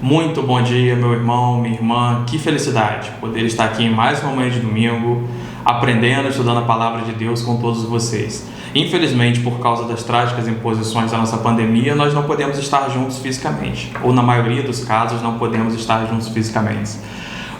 Muito bom dia, meu irmão, minha irmã. Que felicidade poder estar aqui em mais uma manhã de domingo, aprendendo, estudando a palavra de Deus com todos vocês. Infelizmente, por causa das trágicas imposições da nossa pandemia, nós não podemos estar juntos fisicamente, ou na maioria dos casos não podemos estar juntos fisicamente.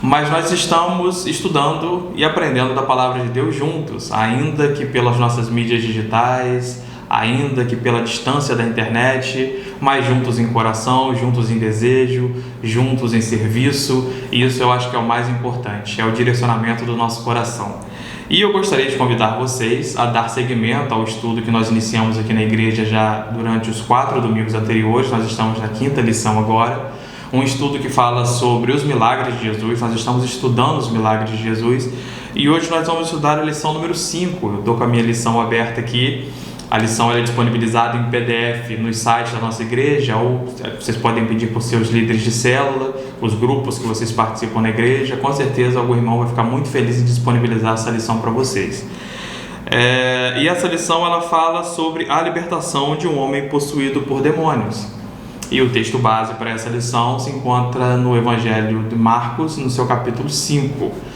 Mas nós estamos estudando e aprendendo da palavra de Deus juntos, ainda que pelas nossas mídias digitais, ainda que pela distância da internet, mas juntos em coração, juntos em desejo, juntos em serviço. E isso eu acho que é o mais importante, é o direcionamento do nosso coração. E eu gostaria de convidar vocês a dar seguimento ao estudo que nós iniciamos aqui na igreja já durante os 4 domingos anteriores. Nós estamos na 5ª lição agora, um estudo que fala sobre os milagres de Jesus. Nós estamos estudando os milagres de Jesus e hoje nós vamos estudar a lição número 5. Eu estou com a minha lição aberta aqui. A lição é disponibilizada em PDF nos sites da nossa igreja, ou vocês podem pedir para os seus líderes de célula, os grupos que vocês participam na igreja. Com certeza algum irmão vai ficar muito feliz em disponibilizar essa lição para vocês. E essa lição ela fala sobre a libertação de um homem possuído por demônios. E o texto base para essa lição se encontra no Evangelho de Marcos, no seu capítulo 5.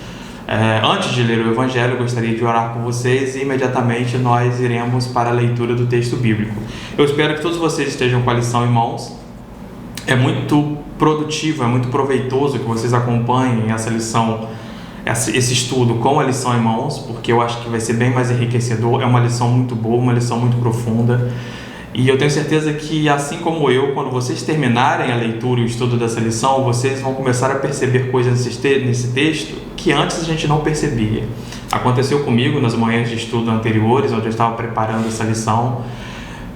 Antes de ler o Evangelho, eu gostaria de orar com vocês e imediatamente nós iremos para a leitura do texto bíblico. Eu espero que todos vocês estejam com a lição em mãos. É muito produtivo, é muito proveitoso que vocês acompanhem essa lição, esse estudo com a lição em mãos, porque eu acho que vai ser bem mais enriquecedor. É uma lição muito boa, uma lição muito profunda. E eu tenho certeza que, assim como eu, quando vocês terminarem a leitura e o estudo dessa lição, vocês vão começar a perceber coisas nesse texto que antes a gente não percebia. Aconteceu comigo nas manhãs de estudo anteriores, onde eu estava preparando essa lição,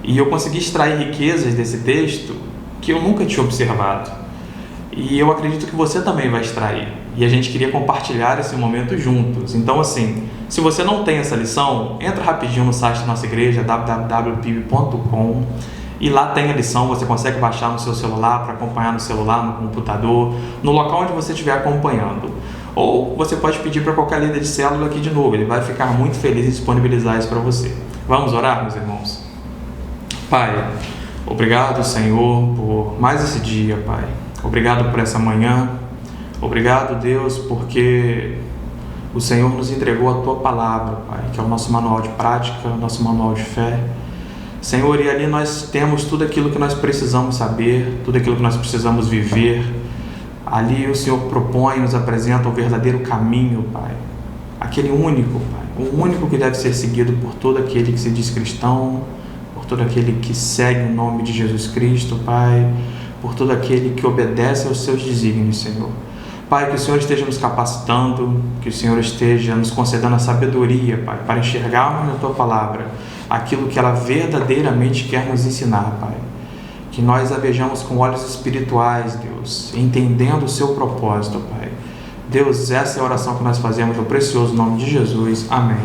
e eu consegui extrair riquezas desse texto que eu nunca tinha observado. E eu acredito que você também vai extrair. E a gente queria compartilhar esse momento juntos. Então, assim, se você não tem essa lição, entra rapidinho no site da nossa igreja, www.pib.com, e lá tem a lição. Você consegue baixar no seu celular, para acompanhar no celular, no computador, no local onde você estiver acompanhando. Ou você pode pedir para qualquer líder de célula aqui de novo, ele vai ficar muito feliz em disponibilizar isso para você. Vamos orar, meus irmãos? Pai, obrigado, Senhor, por mais esse dia, Pai. Obrigado por essa manhã. Obrigado, Deus, porque o Senhor nos entregou a Tua palavra, Pai, que é o nosso manual de prática, o nosso manual de fé. Senhor, e ali nós temos tudo aquilo que nós precisamos saber, tudo aquilo que nós precisamos viver. Ali o Senhor propõe, nos apresenta o verdadeiro caminho, Pai. Aquele único, Pai, o único que deve ser seguido por todo aquele que se diz cristão, por todo aquele que segue o nome de Jesus Cristo, Pai, por todo aquele que obedece aos seus desígnios, Senhor. Pai, que o Senhor esteja nos capacitando, que o Senhor esteja nos concedendo a sabedoria, Pai, para enxergarmos na Tua palavra aquilo que ela verdadeiramente quer nos ensinar, Pai. Que nós a vejamos com olhos espirituais, Deus, entendendo o Seu propósito, Pai. Deus, essa é a oração que nós fazemos no precioso nome de Jesus. Amém.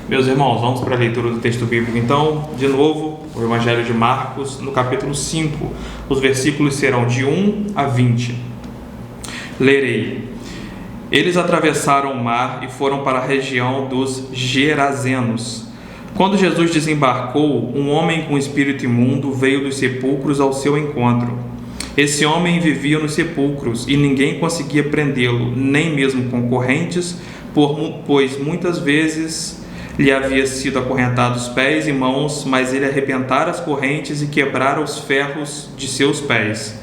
Meus irmãos, vamos para a leitura do texto bíblico. Então, de novo, o Evangelho de Marcos, no capítulo 5. Os versículos serão de 1 a 20. Lerei. Eles atravessaram o mar e foram para a região dos Gerazenos. Quando Jesus desembarcou, um homem com espírito imundo veio dos sepulcros ao seu encontro. Esse homem vivia nos sepulcros e ninguém conseguia prendê-lo, nem mesmo com correntes, pois muitas vezes lhe havia sido acorrentado os pés e mãos, mas ele arrebentara as correntes e quebrara os ferros de seus pés.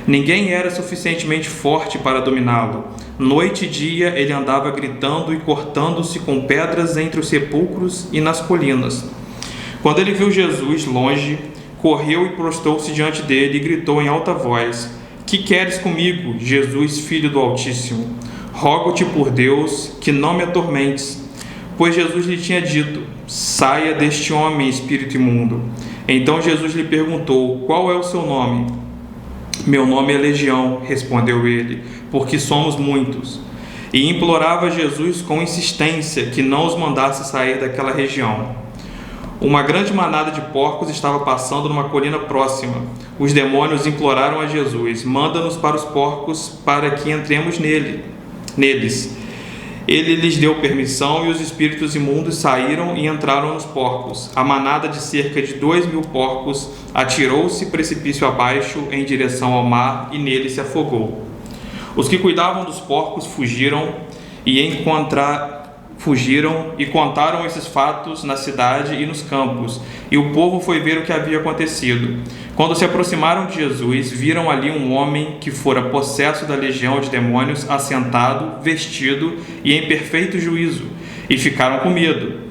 Ninguém era suficientemente forte para dominá-lo. Noite e dia ele andava gritando e cortando-se com pedras entre os sepulcros e nas colinas. Quando ele viu Jesus longe, correu e prostrou-se diante dele e gritou em alta voz: Que queres comigo, Jesus, Filho do Altíssimo? Rogo-te por Deus que não me atormentes. Pois Jesus lhe tinha dito: Saia deste homem, espírito imundo. Então Jesus lhe perguntou: Qual é o seu nome? Meu nome é Legião, respondeu ele, porque somos muitos. E implorava Jesus com insistência que não os mandasse sair daquela região. Uma grande manada de porcos estava passando numa colina próxima. Os demônios imploraram a Jesus: Manda-nos para os porcos para que entremos neles. Ele lhes deu permissão e os espíritos imundos saíram e entraram nos porcos. A manada de cerca de 2.000 porcos atirou-se precipício abaixo em direção ao mar e nele se afogou. Os que cuidavam dos porcos fugiram e contaram esses fatos na cidade e nos campos, e o povo foi ver o que havia acontecido. Quando se aproximaram de Jesus, viram ali um homem que fora possesso da legião de demônios, assentado, vestido e em perfeito juízo, e ficaram com medo.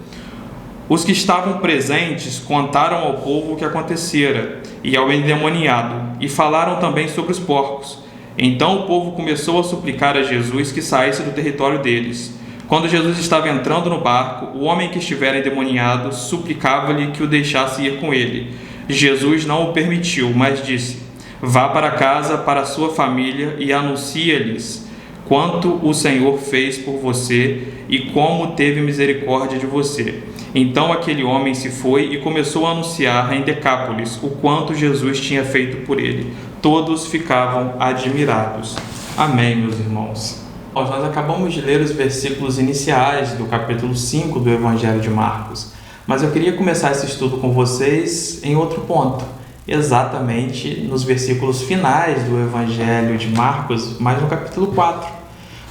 Os que estavam presentes contaram ao povo o que acontecera e ao endemoniado, e falaram também sobre os porcos. Então o povo começou a suplicar a Jesus que saísse do território deles. Quando Jesus estava entrando no barco, o homem que estivera endemoniado suplicava-lhe que o deixasse ir com ele. Jesus não o permitiu, mas disse: vá para casa, para a sua família, e anuncia-lhes quanto o Senhor fez por você e como teve misericórdia de você. Então aquele homem se foi e começou a anunciar em Decápolis o quanto Jesus tinha feito por ele. Todos ficavam admirados. Amém, meus irmãos. Nós acabamos de ler os versículos iniciais do capítulo 5 do Evangelho de Marcos, mas eu queria começar esse estudo com vocês em outro ponto, exatamente nos versículos finais do Evangelho de Marcos, mas no capítulo 4,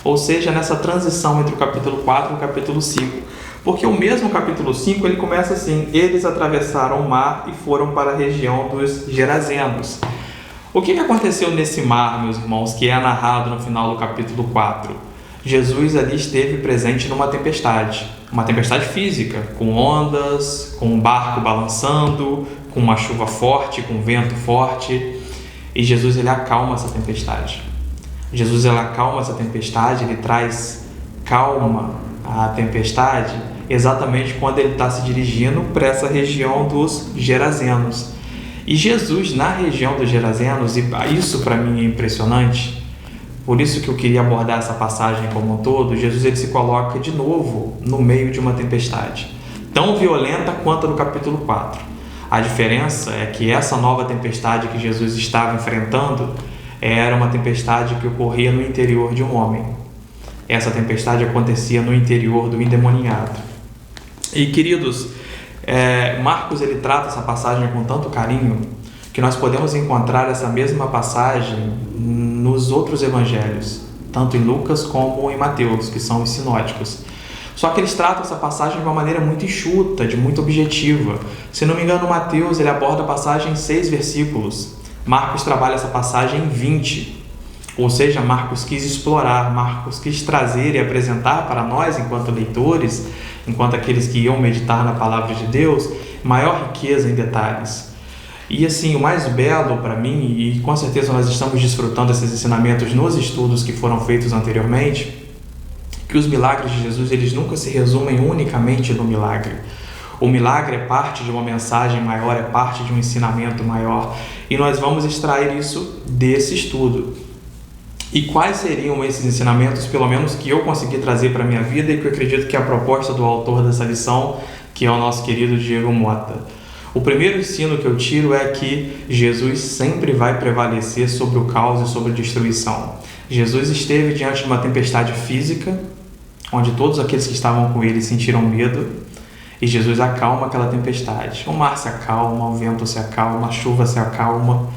ou seja, nessa transição entre o capítulo 4 e o capítulo 5, porque o mesmo capítulo 5 ele começa assim: eles atravessaram o mar e foram para a região dos Gerazenos. O que aconteceu nesse mar, meus irmãos, que é narrado no final do capítulo 4? Jesus ali esteve presente numa tempestade física, com ondas, com um barco balançando, com uma chuva forte, com vento forte, e Jesus ele acalma essa tempestade. Jesus ele acalma essa tempestade, ele traz calma à tempestade, exatamente quando ele está se dirigindo para essa região dos Gerazenos. E Jesus, na região dos Gerazenos, e isso para mim é impressionante, por isso que eu queria abordar essa passagem como um todo, Jesus ele se coloca de novo no meio de uma tempestade, tão violenta quanto a do capítulo 4. A diferença é que essa nova tempestade que Jesus estava enfrentando era uma tempestade que ocorria no interior de um homem. Essa tempestade acontecia no interior do endemoniado. E, queridos, Marcos ele trata essa passagem com tanto carinho que nós podemos encontrar essa mesma passagem nos outros evangelhos, tanto em Lucas como em Mateus, que são os sinóticos. Só que eles tratam essa passagem de uma maneira muito enxuta, muito objetiva. Se não me engano, Mateus ele aborda a passagem em 6 versículos. Marcos trabalha essa passagem em 20. Ou seja, Marcos quis explorar, Marcos quis trazer e apresentar para nós, enquanto leitores, enquanto aqueles que iam meditar na palavra de Deus, maior riqueza em detalhes. E assim, o mais belo para mim, e com certeza nós estamos desfrutando desses ensinamentos nos estudos que foram feitos anteriormente, que os milagres de Jesus eles nunca se resumem unicamente no milagre. O milagre é parte de uma mensagem maior, é parte de um ensinamento maior, e nós vamos extrair isso desse estudo. E quais seriam esses ensinamentos, pelo menos que eu consegui trazer para a minha vida e que eu acredito que é a proposta do autor dessa lição, que é o nosso querido Diego Mota? O primeiro ensino que eu tiro é que Jesus sempre vai prevalecer sobre o caos e sobre a destruição. Jesus esteve diante de uma tempestade física, onde todos aqueles que estavam com ele sentiram medo, e Jesus acalma aquela tempestade. O mar se acalma, o vento se acalma, a chuva se acalma,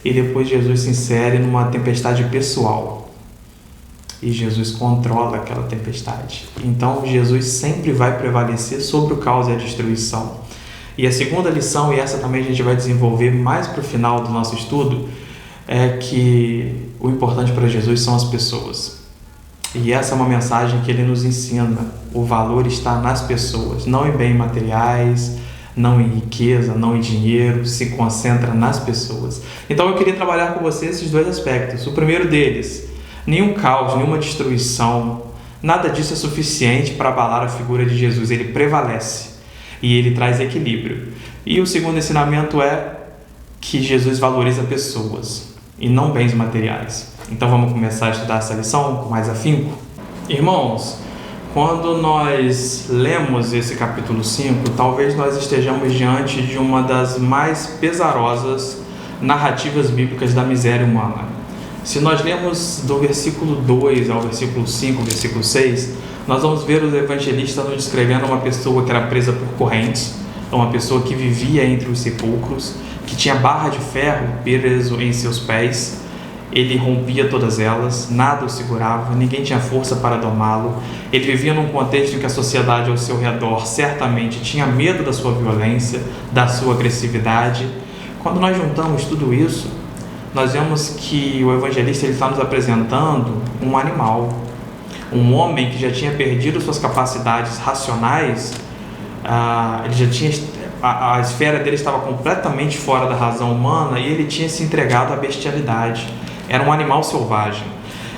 e depois Jesus se insere numa tempestade pessoal. E Jesus controla aquela tempestade. Então Jesus sempre vai prevalecer sobre o caos e a destruição. E a segunda lição, e essa também a gente vai desenvolver mais para o final do nosso estudo, é que o importante para Jesus são as pessoas. E essa é uma mensagem que ele nos ensina. O valor está nas pessoas, não em bens materiais, não em riqueza, não em dinheiro, se concentra nas pessoas. Então eu queria trabalhar com você esses 2 aspectos. O primeiro deles, nenhum caos, nenhuma destruição, nada disso é suficiente para abalar a figura de Jesus. Ele prevalece e ele traz equilíbrio. E o segundo ensinamento é que Jesus valoriza pessoas e não bens materiais. Então vamos começar a estudar essa lição com mais afinco? Irmãos, quando nós lemos esse capítulo 5, talvez nós estejamos diante de uma das mais pesarosas narrativas bíblicas da miséria humana. Se nós lemos do versículo 2 ao versículo 5, versículo 6, nós vamos ver o evangelista nos descrevendo uma pessoa que era presa por correntes, uma pessoa que vivia entre os sepulcros, que tinha barra de ferro preso em seus pés. Ele rompia todas elas, nada o segurava, ninguém tinha força para domá-lo. Ele vivia num contexto em que a sociedade ao seu redor certamente tinha medo da sua violência, da sua agressividade. Quando nós juntamos tudo isso, nós vemos que o evangelista ele está nos apresentando um animal, um homem que já tinha perdido suas capacidades racionais. Ele já tinha, a esfera dele estava completamente fora da razão humana e ele tinha se entregado à bestialidade. Era um animal selvagem.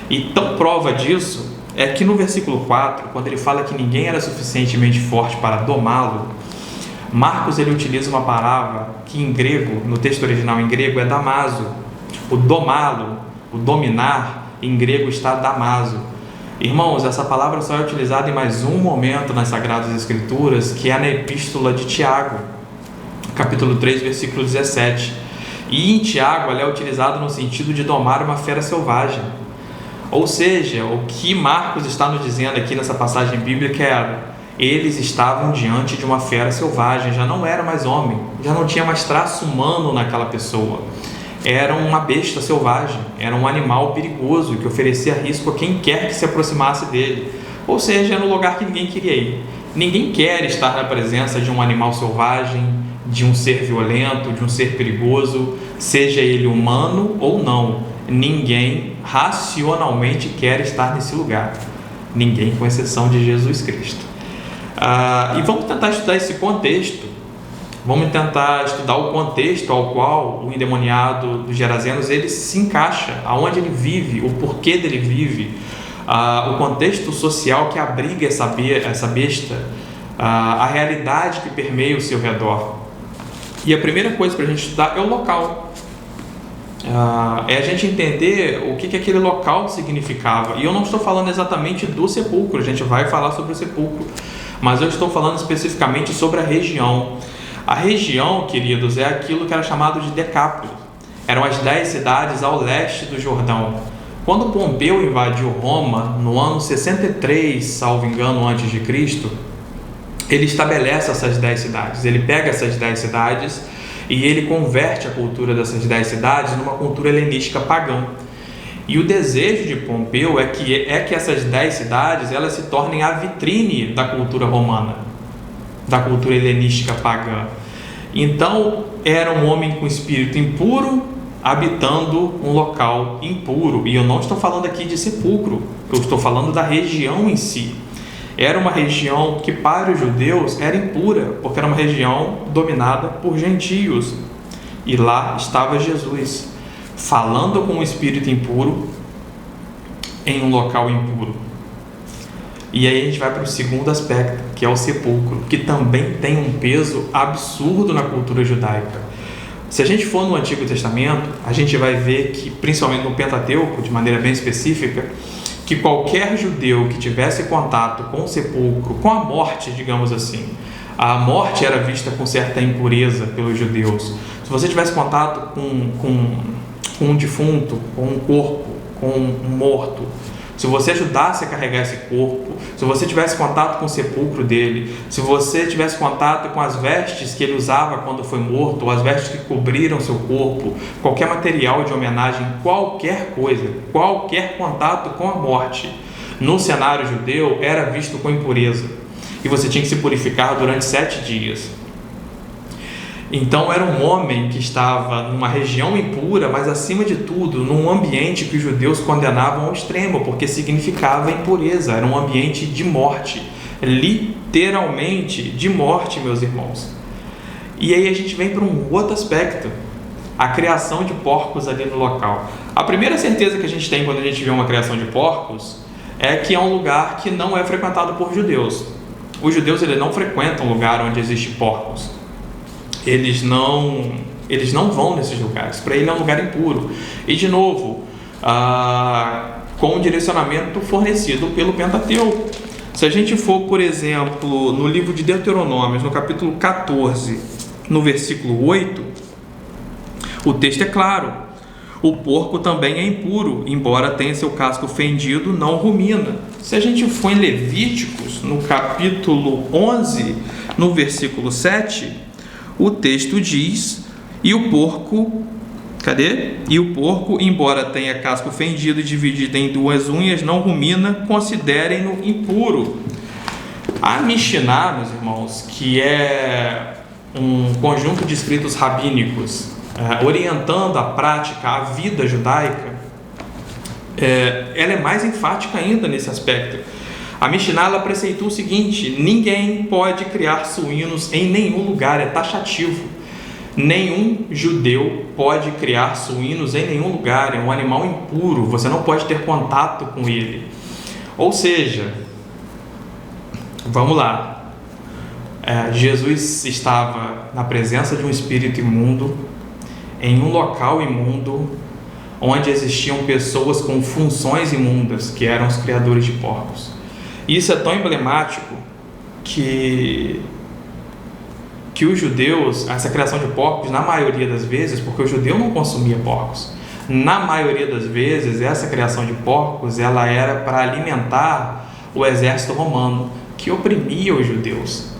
E tão prova disso é que no versículo 4, quando ele fala que ninguém era suficientemente forte para domá-lo, Marcos ele utiliza uma palavra que em grego, no texto original em grego, é damaso. O domá-lo, o dominar, em grego está damaso. Irmãos, essa palavra só é utilizada em mais um momento nas Sagradas Escrituras, que é na Epístola de Tiago, capítulo 3, versículo 17. E em Tiago ela é utilizada no sentido de domar uma fera selvagem. Ou seja, o que Marcos está nos dizendo aqui nessa passagem bíblica era: eles estavam diante de uma fera selvagem, já não era mais homem, já não tinha mais traço humano naquela pessoa. Era uma besta selvagem, era um animal perigoso que oferecia risco a quem quer que se aproximasse dele. Ou seja, era um lugar que ninguém queria ir. Ninguém quer estar na presença de um animal selvagem, de um ser violento, de um ser perigoso, seja ele humano ou não. Ninguém racionalmente quer estar nesse lugar. Ninguém, com exceção de Jesus Cristo. E vamos tentar estudar esse contexto. Vamos tentar estudar o contexto ao qual o endemoniado dos Gerazenos ele se encaixa, aonde ele vive, o porquê dele vive, o contexto social que abriga essa besta, a realidade que permeia o seu redor. E a primeira coisa para a gente estudar é o local. É a gente entender o que aquele local significava. E eu não estou falando exatamente do sepulcro, a gente vai falar sobre o sepulcro, mas eu estou falando especificamente sobre a região. A região, queridos, é aquilo que era chamado de Decápolis. Eram as 10 cidades ao leste do Jordão. Quando Pompeu invadiu Roma, no ano 63, salvo engano, antes de Cristo, ele estabelece essas 10 cidades. Ele pega essas 10 cidades e ele converte a cultura dessas 10 cidades numa cultura helenística pagã. E o desejo de Pompeu é que essas 10 cidades elas se tornem a vitrine da cultura romana, da cultura helenística pagã. Então, era um homem com espírito impuro habitando um local impuro. E eu não estou falando aqui de sepulcro, eu estou falando da região em si. Era uma região que para os judeus era impura, porque era uma região dominada por gentios. E lá estava Jesus, falando com um espírito impuro em um local impuro. E aí a gente vai para o segundo aspecto, que é o sepulcro, que também tem um peso absurdo na cultura judaica. Se a gente for no Antigo Testamento, a gente vai ver que, principalmente no Pentateuco, de maneira bem específica, que qualquer judeu que tivesse contato com o sepulcro, com a morte, digamos assim, a morte era vista com certa impureza pelos judeus. Se você tivesse contato com um defunto, com um corpo, com um morto, se você ajudasse a carregar esse corpo, se você tivesse contato com o sepulcro dele, se você tivesse contato com as vestes que ele usava quando foi morto, ou as vestes que cobriram seu corpo, qualquer material de homenagem, qualquer coisa, qualquer contato com a morte, no cenário judeu era visto com impureza. E você tinha que se purificar durante 7 dias. Então era um homem que estava numa região impura, mas acima de tudo, num ambiente que os judeus condenavam ao extremo, porque significava impureza, era um ambiente de morte, literalmente de morte, meus irmãos. E aí a gente vem para um outro aspecto, a criação de porcos ali no local. A primeira certeza que a gente tem quando a gente vê uma criação de porcos é que é um lugar que não é frequentado por judeus. Os judeus eles não frequentam um lugar onde existe porcos. Eles não vão nesses lugares. Para ele é um lugar impuro. E de novo, com o direcionamento fornecido pelo Pentateuco. Se a gente for, por exemplo, no livro de Deuteronômio, no capítulo 14, no versículo 8, o texto é claro: O porco também é impuro, embora tenha seu casco fendido, não rumina. Se a gente for em Levíticos, no capítulo 11, no versículo 7, o texto diz: E o porco, embora tenha casco fendido e dividido em duas unhas, não rumina, considerem-no impuro. A Mishnah, meus irmãos, que é um conjunto de escritos rabínicos orientando a prática, a vida judaica, ela é mais enfática ainda nesse aspecto. A Mishnah ela preceitua o seguinte: ninguém pode criar suínos em nenhum lugar, é taxativo. Nenhum judeu pode criar suínos em nenhum lugar, é um animal impuro, você não pode ter contato com ele. Ou seja, vamos lá, Jesus estava na presença de um espírito imundo, em um local imundo, onde existiam pessoas com funções imundas, que eram os criadores de porcos. E isso é tão emblemático que os judeus, essa criação de porcos, na maioria das vezes, porque o judeu não consumia porcos, na maioria das vezes, essa criação de porcos, ela era para alimentar o exército romano, que oprimia os judeus.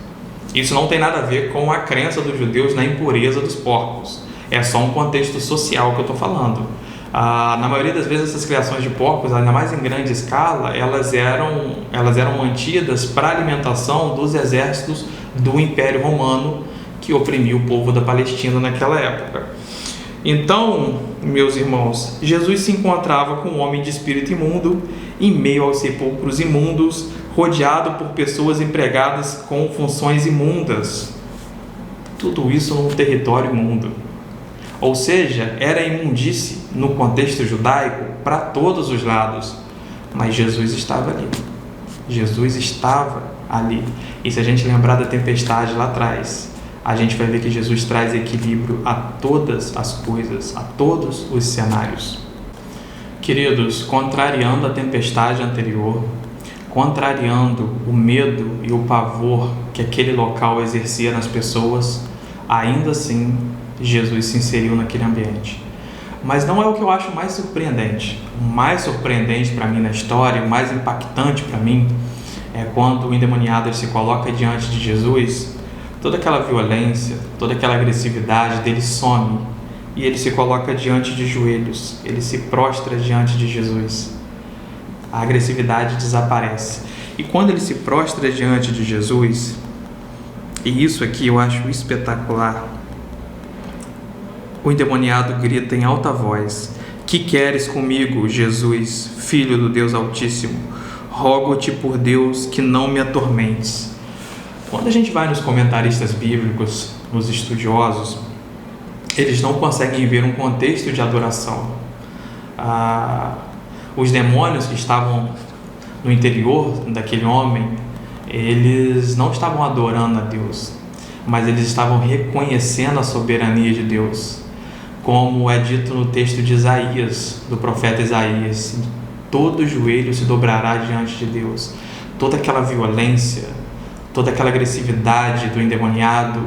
Isso não tem nada a ver com a crença dos judeus na impureza dos porcos. É só um contexto social que eu estou falando. Na maioria das vezes, essas criações de porcos, ainda mais em grande escala, elas eram mantidas para alimentação dos exércitos do Império Romano, que oprimia o povo da Palestina naquela época. Então, meus irmãos, Jesus se encontrava com um homem de espírito imundo, em meio aos sepulcros imundos, rodeado por pessoas empregadas com funções imundas. Tudo isso num território imundo. Ou seja, era imundície no contexto judaico para todos os lados. Mas Jesus estava ali. Jesus estava ali. E se a gente lembrar da tempestade lá atrás, a gente vai ver que Jesus traz equilíbrio a todas as coisas, a todos os cenários. Queridos, contrariando a tempestade anterior, contrariando o medo e o pavor que aquele local exercia nas pessoas, ainda assim, Jesus se inseriu naquele ambiente. Mas não é o que eu acho mais surpreendente. O mais surpreendente para mim na história, o mais impactante para mim, é quando o endemoniado se coloca diante de Jesus, toda aquela violência, toda aquela agressividade dele some e ele se coloca diante de joelhos, ele se prostra diante de Jesus. A agressividade desaparece. E quando ele se prostra diante de Jesus, e isso aqui eu acho espetacular, o endemoniado grita em alta voz: Que queres comigo, Jesus, Filho do Deus Altíssimo? Rogo-te por Deus que não me atormentes. Quando a gente vai nos comentaristas bíblicos, nos estudiosos, eles não conseguem ver um contexto de adoração. Os demônios que estavam no interior daquele homem, eles não estavam adorando a Deus, mas eles estavam reconhecendo a soberania de Deus. Como é dito no texto de Isaías, do profeta Isaías: todo joelho se dobrará diante de Deus. Toda aquela violência, toda aquela agressividade do endemoniado,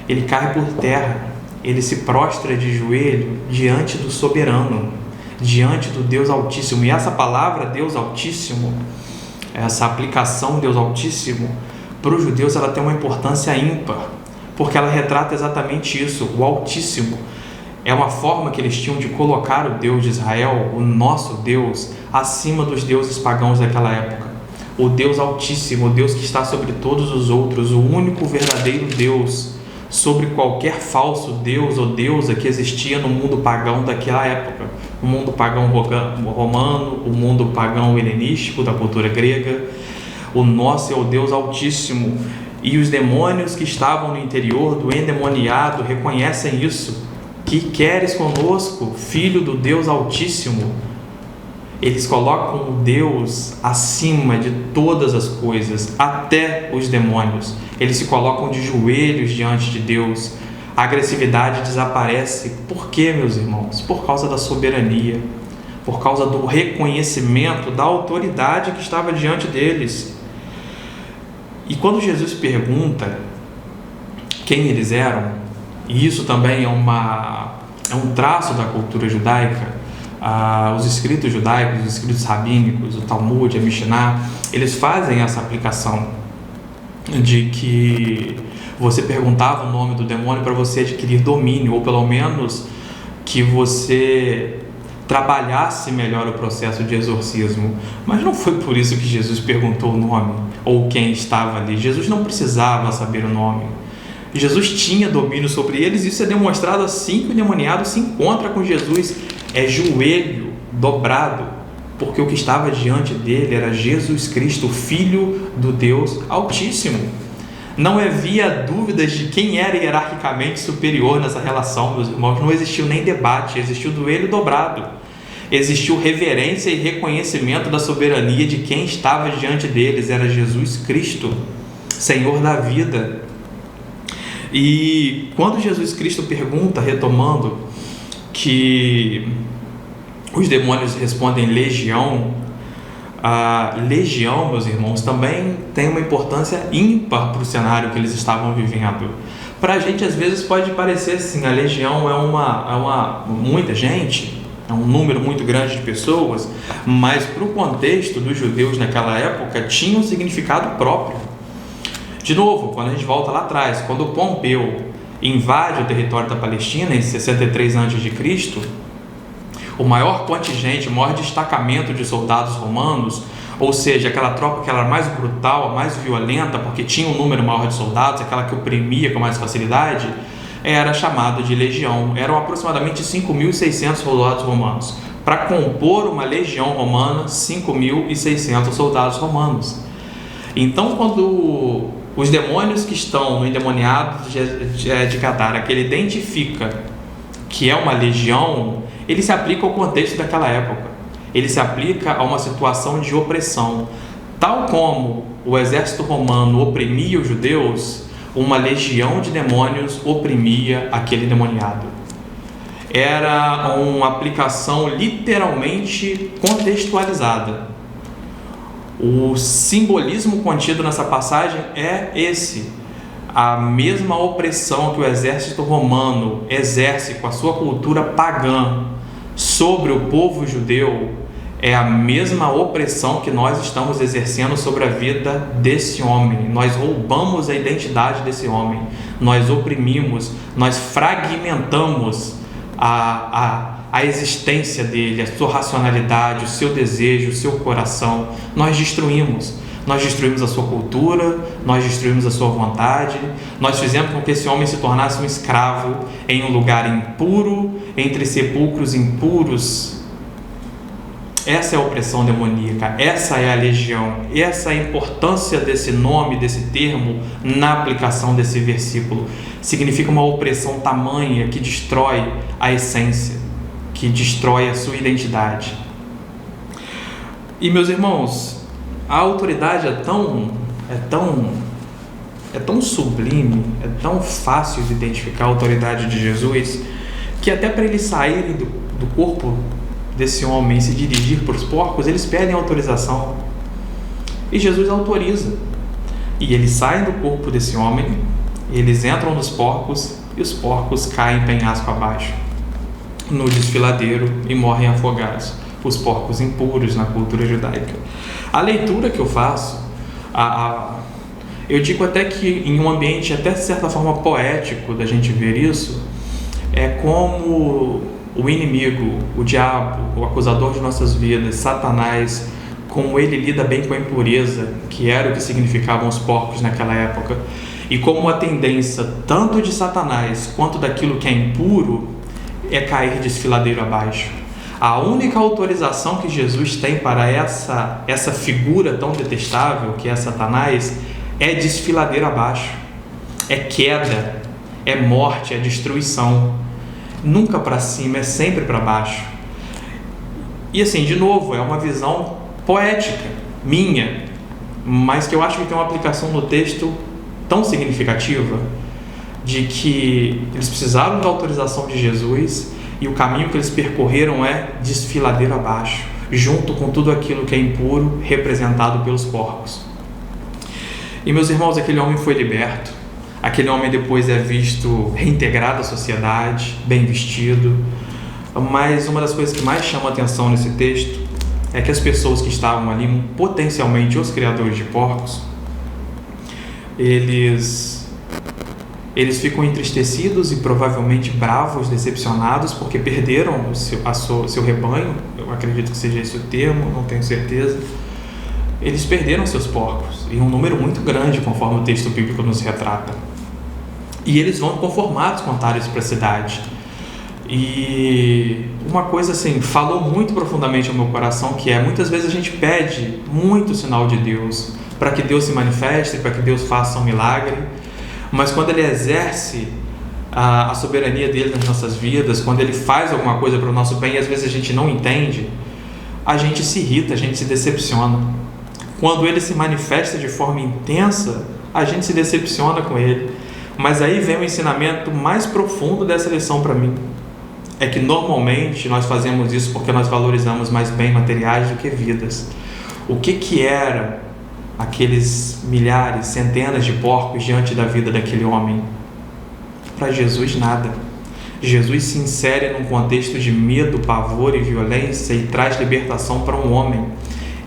ele cai por terra, ele se prostra de joelho diante do soberano, diante do Deus Altíssimo. E essa palavra Deus Altíssimo, essa aplicação Deus Altíssimo, para os judeus ela tem uma importância ímpar, porque ela retrata exatamente isso, o Altíssimo. É uma forma que eles tinham de colocar o Deus de Israel, o nosso Deus, acima dos deuses pagãos daquela época. O Deus Altíssimo, o Deus que está sobre todos os outros, o único verdadeiro Deus, sobre qualquer falso Deus ou deusa que existia no mundo pagão daquela época. O mundo pagão romano, o mundo pagão helenístico da cultura grega. O nosso é o Deus Altíssimo. E os demônios que estavam no interior do endemoniado reconhecem isso. Que queres conosco, Filho do Deus Altíssimo? Eles colocam o Deus acima de todas as coisas, até os demônios. Eles se colocam de joelhos diante de Deus. A agressividade desaparece. Por quê, meus irmãos? Por causa da soberania, por causa do reconhecimento da autoridade que estava diante deles. E quando Jesus pergunta quem eles eram, e isso também é um traço da cultura judaica, os escritos judaicos, os escritos rabínicos, o Talmud, a Mishnah, eles fazem essa aplicação de que você perguntava o nome do demônio para você adquirir domínio, ou pelo menos que você trabalhasse melhor o processo de exorcismo. Mas não foi por isso que Jesus perguntou o nome ou quem estava ali. Jesus não precisava saber o nome. Jesus tinha domínio sobre eles, e isso é demonstrado assim que o endemoniado se encontra com Jesus, é joelho dobrado, porque o que estava diante dele era Jesus Cristo, Filho do Deus Altíssimo. Não havia dúvidas de quem era hierarquicamente superior nessa relação, meus irmãos. Não existiu nem debate, existiu joelho dobrado. Existiu reverência e reconhecimento da soberania de quem estava diante deles. Era Jesus Cristo, Senhor da vida. E quando Jesus Cristo pergunta, retomando, que os demônios respondem legião, a legião, meus irmãos, também tem uma importância ímpar para o cenário que eles estavam vivendo. Para a gente, às vezes, pode parecer assim, a legião é muita gente, é um número muito grande de pessoas, mas para o contexto dos judeus naquela época, tinha um significado próprio. De novo, quando a gente volta lá atrás, quando Pompeu invade o território da Palestina em 63 a.C., o maior contingente, o maior destacamento de soldados romanos, ou seja, aquela tropa que era mais brutal, mais violenta, porque tinha um número maior de soldados, aquela que oprimia com mais facilidade, era chamada de legião. Eram aproximadamente 5.600 soldados romanos. Para compor uma legião romana, 5.600 soldados romanos. Então, quando os demônios que estão no endemoniado de Gadara, que ele identifica que é uma legião, ele se aplica ao contexto daquela época. Ele se aplica a uma situação de opressão. Tal como o exército romano oprimia os judeus, uma legião de demônios oprimia aquele demoniado. Era uma aplicação literalmente contextualizada. O simbolismo contido nessa passagem é esse. A mesma opressão que o exército romano exerce com a sua cultura pagã sobre o povo judeu é a mesma opressão que nós estamos exercendo sobre a vida desse homem. Nós roubamos a identidade desse homem, nós oprimimos, nós fragmentamos a existência dele, a sua racionalidade, o seu desejo, o seu coração. Nós destruímos a sua cultura, nós destruímos a sua vontade, nós fizemos com que esse homem se tornasse um escravo em um lugar impuro, entre sepulcros impuros. Essa é a opressão demoníaca, essa é a legião, essa é a importância desse nome, desse termo, na aplicação desse versículo. Significa uma opressão tamanha que destrói a essência, que destrói a sua identidade. E, meus irmãos, a autoridade é tão sublime, é tão fácil de identificar a autoridade de Jesus, que até para eles saírem do corpo desse homem e se dirigir para os porcos, eles pedem autorização. E Jesus autoriza. E eles saem do corpo desse homem, eles entram nos porcos, e os porcos caem penhasco abaixo, no desfiladeiro, e morrem afogados. Os porcos impuros na cultura judaica. A leitura que eu faço, eu digo até que em um ambiente até de certa forma poético da gente ver isso, é como o inimigo, o diabo, o acusador de nossas vidas, Satanás, como ele lida bem com a impureza, que era o que significavam os porcos naquela época, e como a tendência tanto de Satanás quanto daquilo que é impuro é cair desfiladeiro abaixo. A única autorização que Jesus tem para essa figura tão detestável que é Satanás é desfiladeiro abaixo, é queda, é morte, é destruição. Nunca para cima, é sempre para baixo. E assim, de novo, é uma visão poética, minha, mas que eu acho que tem uma aplicação no texto tão significativa, de que eles precisaram da autorização de Jesus, e o caminho que eles percorreram é desfiladeiro abaixo, junto com tudo aquilo que é impuro, representado pelos porcos. E, meus irmãos, aquele homem foi liberto. Aquele homem depois é visto reintegrado à sociedade, bem vestido. Mas uma das coisas que mais chama a atenção nesse texto é que as pessoas que estavam ali, potencialmente os criadores de porcos, eles ficam entristecidos e provavelmente bravos, decepcionados, porque perderam seu rebanho. Eu acredito que seja esse o termo, não tenho certeza. Eles perderam seus porcos, em um número muito grande, conforme o texto bíblico nos retrata. E eles vão conformados contar isso para a cidade. E uma coisa assim, falou muito profundamente ao meu coração, que é, muitas vezes a gente pede muito sinal de Deus, para que Deus se manifeste, para que Deus faça um milagre, mas quando Ele exerce a soberania dele nas nossas vidas, quando Ele faz alguma coisa para o nosso bem e às vezes a gente não entende, a gente se irrita, a gente se decepciona. Quando Ele se manifesta de forma intensa, a gente se decepciona com Ele. Mas aí vem o ensinamento mais profundo dessa lição para mim. É que normalmente nós fazemos isso porque nós valorizamos mais bens materiais do que vidas. O que era aqueles milhares, centenas de porcos diante da vida daquele homem? Para Jesus, nada. Jesus se insere num contexto de medo, pavor e violência e traz libertação para um homem.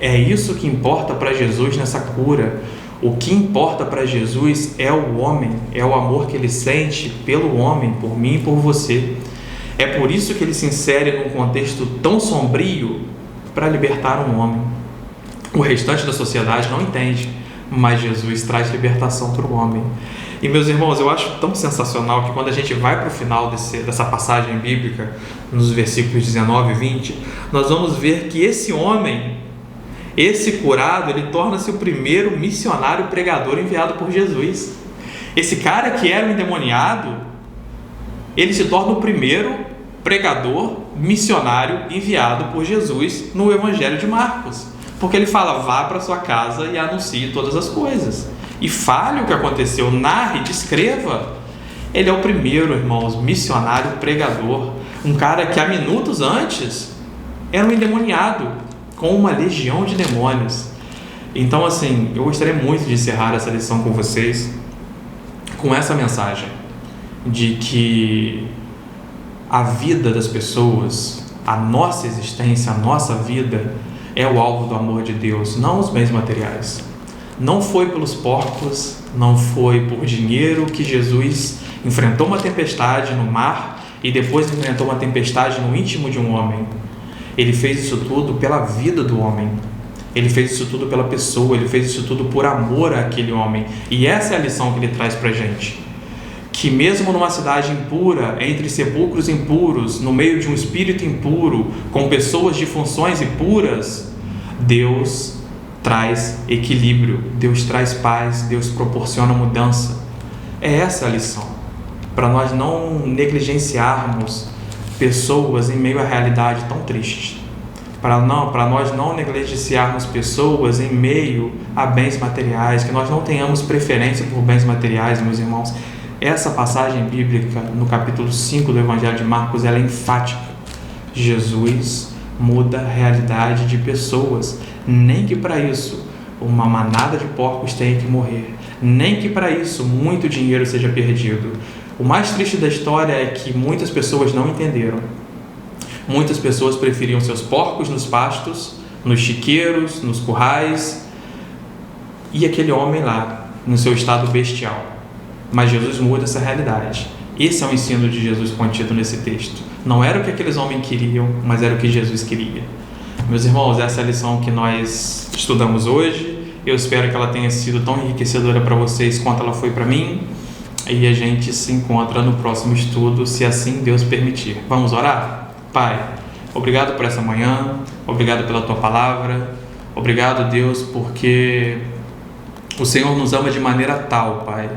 É isso que importa para Jesus nessa cura. O que importa para Jesus é o homem, é o amor que Ele sente pelo homem, por mim e por você. É por isso que Ele se insere num contexto tão sombrio para libertar um homem. O restante da sociedade não entende, mas Jesus traz libertação para o homem. E meus irmãos, eu acho tão sensacional que quando a gente vai para o final dessa passagem bíblica, nos versículos 19 e 20, nós vamos ver que esse homem, esse curado, ele torna-se o primeiro missionário pregador enviado por Jesus. Esse cara que era um endemoniado, ele se torna o primeiro pregador missionário enviado por Jesus no Evangelho de Marcos. Porque ele fala, vá para sua casa e anuncie todas as coisas. E fale o que aconteceu, narre, descreva. Ele é o primeiro, irmãos, missionário pregador. Um cara que há minutos antes era um endemoniado, com uma legião de demônios. Então, assim, eu gostaria muito de encerrar essa lição com vocês com essa mensagem de que a vida das pessoas, a nossa existência, a nossa vida é o alvo do amor de Deus, não os bens materiais. Não foi pelos porcos, não foi por dinheiro que Jesus enfrentou uma tempestade no mar e depois enfrentou uma tempestade no íntimo de um homem. Ele fez isso tudo pela vida do homem. Ele fez isso tudo pela pessoa, ele fez isso tudo por amor àquele homem. E essa é a lição que ele traz para a gente. Que mesmo numa cidade impura, entre sepulcros impuros, no meio de um espírito impuro, com pessoas de funções impuras, Deus traz equilíbrio, Deus traz paz, Deus proporciona mudança. É essa a lição. Para nós não negligenciarmos pessoas em meio à realidade tão triste. Para nós não negligenciarmos pessoas em meio a bens materiais, que nós não tenhamos preferência por bens materiais, meus irmãos. Essa passagem bíblica, no capítulo 5 do Evangelho de Marcos, ela é enfática. Jesus muda a realidade de pessoas. Nem que para isso uma manada de porcos tenha que morrer. Nem que para isso muito dinheiro seja perdido. O mais triste da história é que muitas pessoas não entenderam. Muitas pessoas preferiam seus porcos nos pastos, nos chiqueiros, nos currais, e aquele homem lá, no seu estado bestial. Mas Jesus muda essa realidade. Esse é o ensino de Jesus contido nesse texto. Não era o que aqueles homens queriam, mas era o que Jesus queria. Meus irmãos, essa é a lição que nós estudamos hoje. Eu espero que ela tenha sido tão enriquecedora para vocês quanto ela foi para mim. E a gente se encontra no próximo estudo, se assim Deus permitir. Vamos orar? Pai, obrigado por essa manhã, obrigado pela Tua palavra, obrigado, Deus, porque o Senhor nos ama de maneira tal, Pai,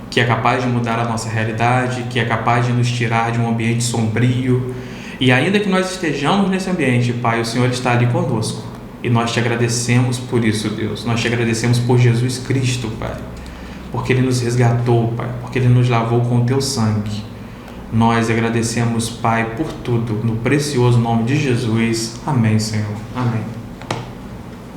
que é capaz de mudar a nossa realidade, que é capaz de nos tirar de um ambiente sombrio. E ainda que nós estejamos nesse ambiente, Pai, o Senhor está ali conosco. E nós Te agradecemos por isso, Deus. Nós Te agradecemos por Jesus Cristo, Pai, porque Ele nos resgatou, Pai, porque Ele nos lavou com o Teu sangue. Nós agradecemos, Pai, por tudo, no precioso nome de Jesus. Amém, Senhor. Amém.